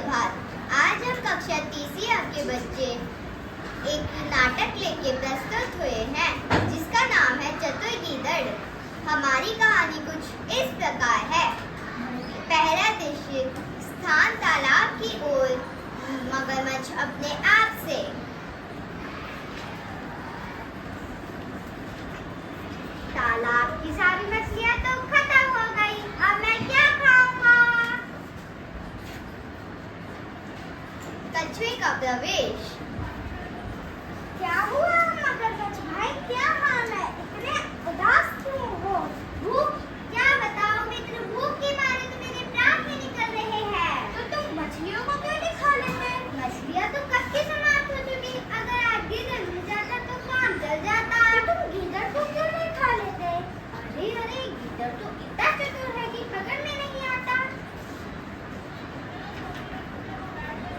सुप्रभात। आज हम कक्षा तीसरी के बच्चे एक नाटक लेके प्रस्तुत हुए हैं जिसका नाम है चतुर गीदड़। हमारी कहानी कुछ इस प्रकार है। पहला दृश्य, स्थान तालाब की ओर। मगरमच्छ अपने आप से। तालाब की सारी मछलियां तो खत्म हो गई, अब मैं क्या खाऊंगा? कछुए का प्रवेश। क्या हुआ मगरमच्छ भाई, क्या हाल है? इतने उदास क्यों हो? भूख? क्या बताओ मित्र, भूख के मारे तो मेरे प्राण भी निकल रहे हैं। तो तुम मछलियों को क्यों नहीं खा लेते? मछलियां तो कब की समाप्त हो चुकी। अगर आज गीदड़ मिल जाता तो काम चल जाता। तो तुम गीदड़ को क्यों नहीं खा लेते? अरे अरे, गीदड़ तो इतना चतुर है कि पकड़ने नहीं आता।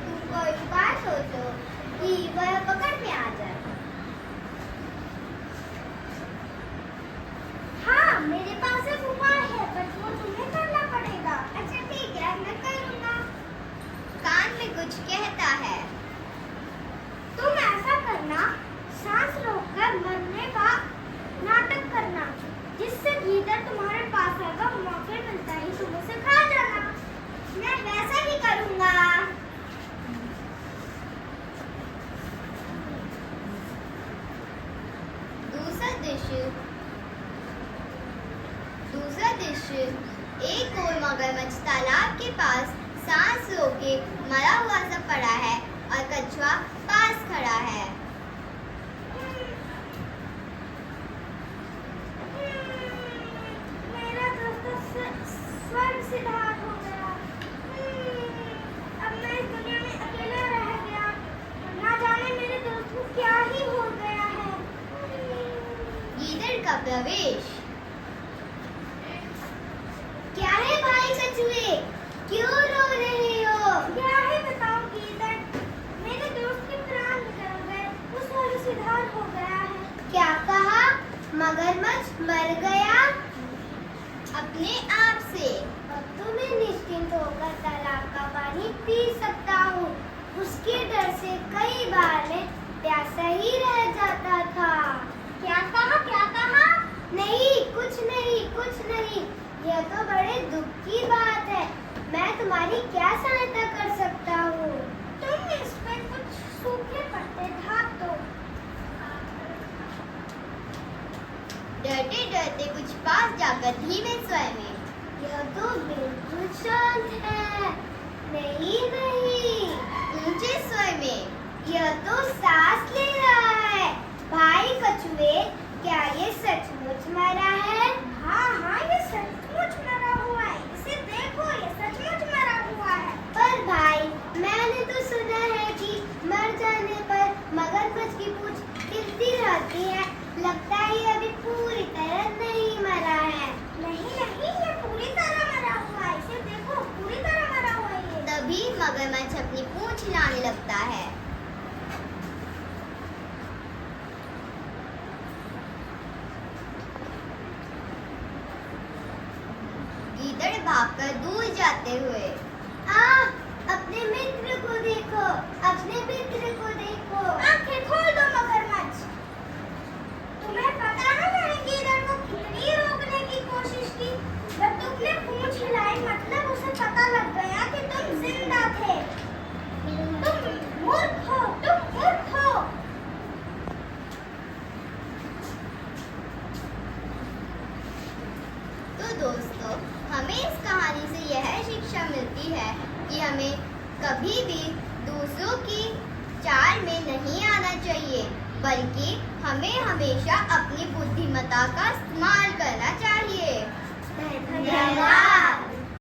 तुम कोई उपाय सोचो कि वह पकड़ में आ जाए। हाँ, मेरे पास एक उपाय है, बस वो तुम्हें करना पड़ेगा। अच्छा ठीक है, मैं करूँगा। कान में कुछ कहता है। तुम ऐसा करना, सांस रोककर मरने का नाटक करना, जिससे गीदड़ तुम्हारे पास आएगा। मौके मिलता ही तुम उसे खा जाना। मैं वैसा ही करूँगा। दूसरा दृश्य, एक और मगरमच्छ तालाब के पास सांस रोके मरा हुआ सा पड़ा है और कछुआ पास खड़ा है। मेरा दोस्त स्वर्ग सिधार हो गया। अब मैं इस दुनिया में अकेला रह गया। ना जाने मेरे दोस्त को क्या ही हो गया है। गीदड़ का प्रवेश। क्या है भाई कछुए, क्यों रो रहे हो? क्या है बताओ गीदड़, मेरे दोस्त के प्राण निकल गए, वो स्वर्ग सिधार हो गया है। क्या कहा? मगरमच्छ मर गया अपने आप से? अब तो मैं निश्चिंत होकर तालाब का पानी पी सकता हूँ। उसके डर से कई बार मैं प्यासा ही रह जाता था। क्या कहा, क्या कहा? नहीं, कुछ नहीं, कुछ नहीं। यह तो बड़े दुख की बात है। मैं तुम्हारी क्या सहायता कर सकता हूँ? तुम इस पे कुछ सूखे पत्ते ढाप दो। डरते डरते कुछ पास जाकर धीमे स्वर में, यह तो बिल्कुल शांत है। नहीं नहीं, ऊंचे स्वर में, यह तो सांस ले रहा है। भाई कछुए, क्या ये सचमुच मरा है? हाँ हाँ, ये सचमुच मरा हुआ है। इसे देखो, ये सचमुच मरा हुआ है। पर भाई, मैंने तो सुना है कि मर जाने पर मगरमच्छ की पूंछ हिलती रहती है। लगता है ये अभी पूरी तरह नहीं मरा है। नहीं नहीं, ये पूरी तरह मरा हुआ है। इसे देखो, पूरी तरह मरा हुआ है ये। तभी मगरमच्छ अपनी पूंछ हिलाने लगता है। गीदड़ भागकर दूर जाते हुए, अपने मित्र को देखो, अपने मित्र को देखो। आंखें खोल दो मगरमच्छ। तुम्हें पता है मैंने गीदड़ को कितनी रोकने की कोशिश की, पर तुमने पूंछ हिलाई, मतलब उसे पता लग गया कि तुम जिंदा थे। तुम मूर्ख हो, तुम मूर्ख हो। तो दोस्तों, हमें इस कहानी से यह शिक्षा मिलती है कि हमें कभी भी दूसरों की चाल में नहीं आना चाहिए, बल्कि हमें हमेशा अपनी बुद्धिमत्ता का इस्तेमाल करना चाहिए। धन्यवाद।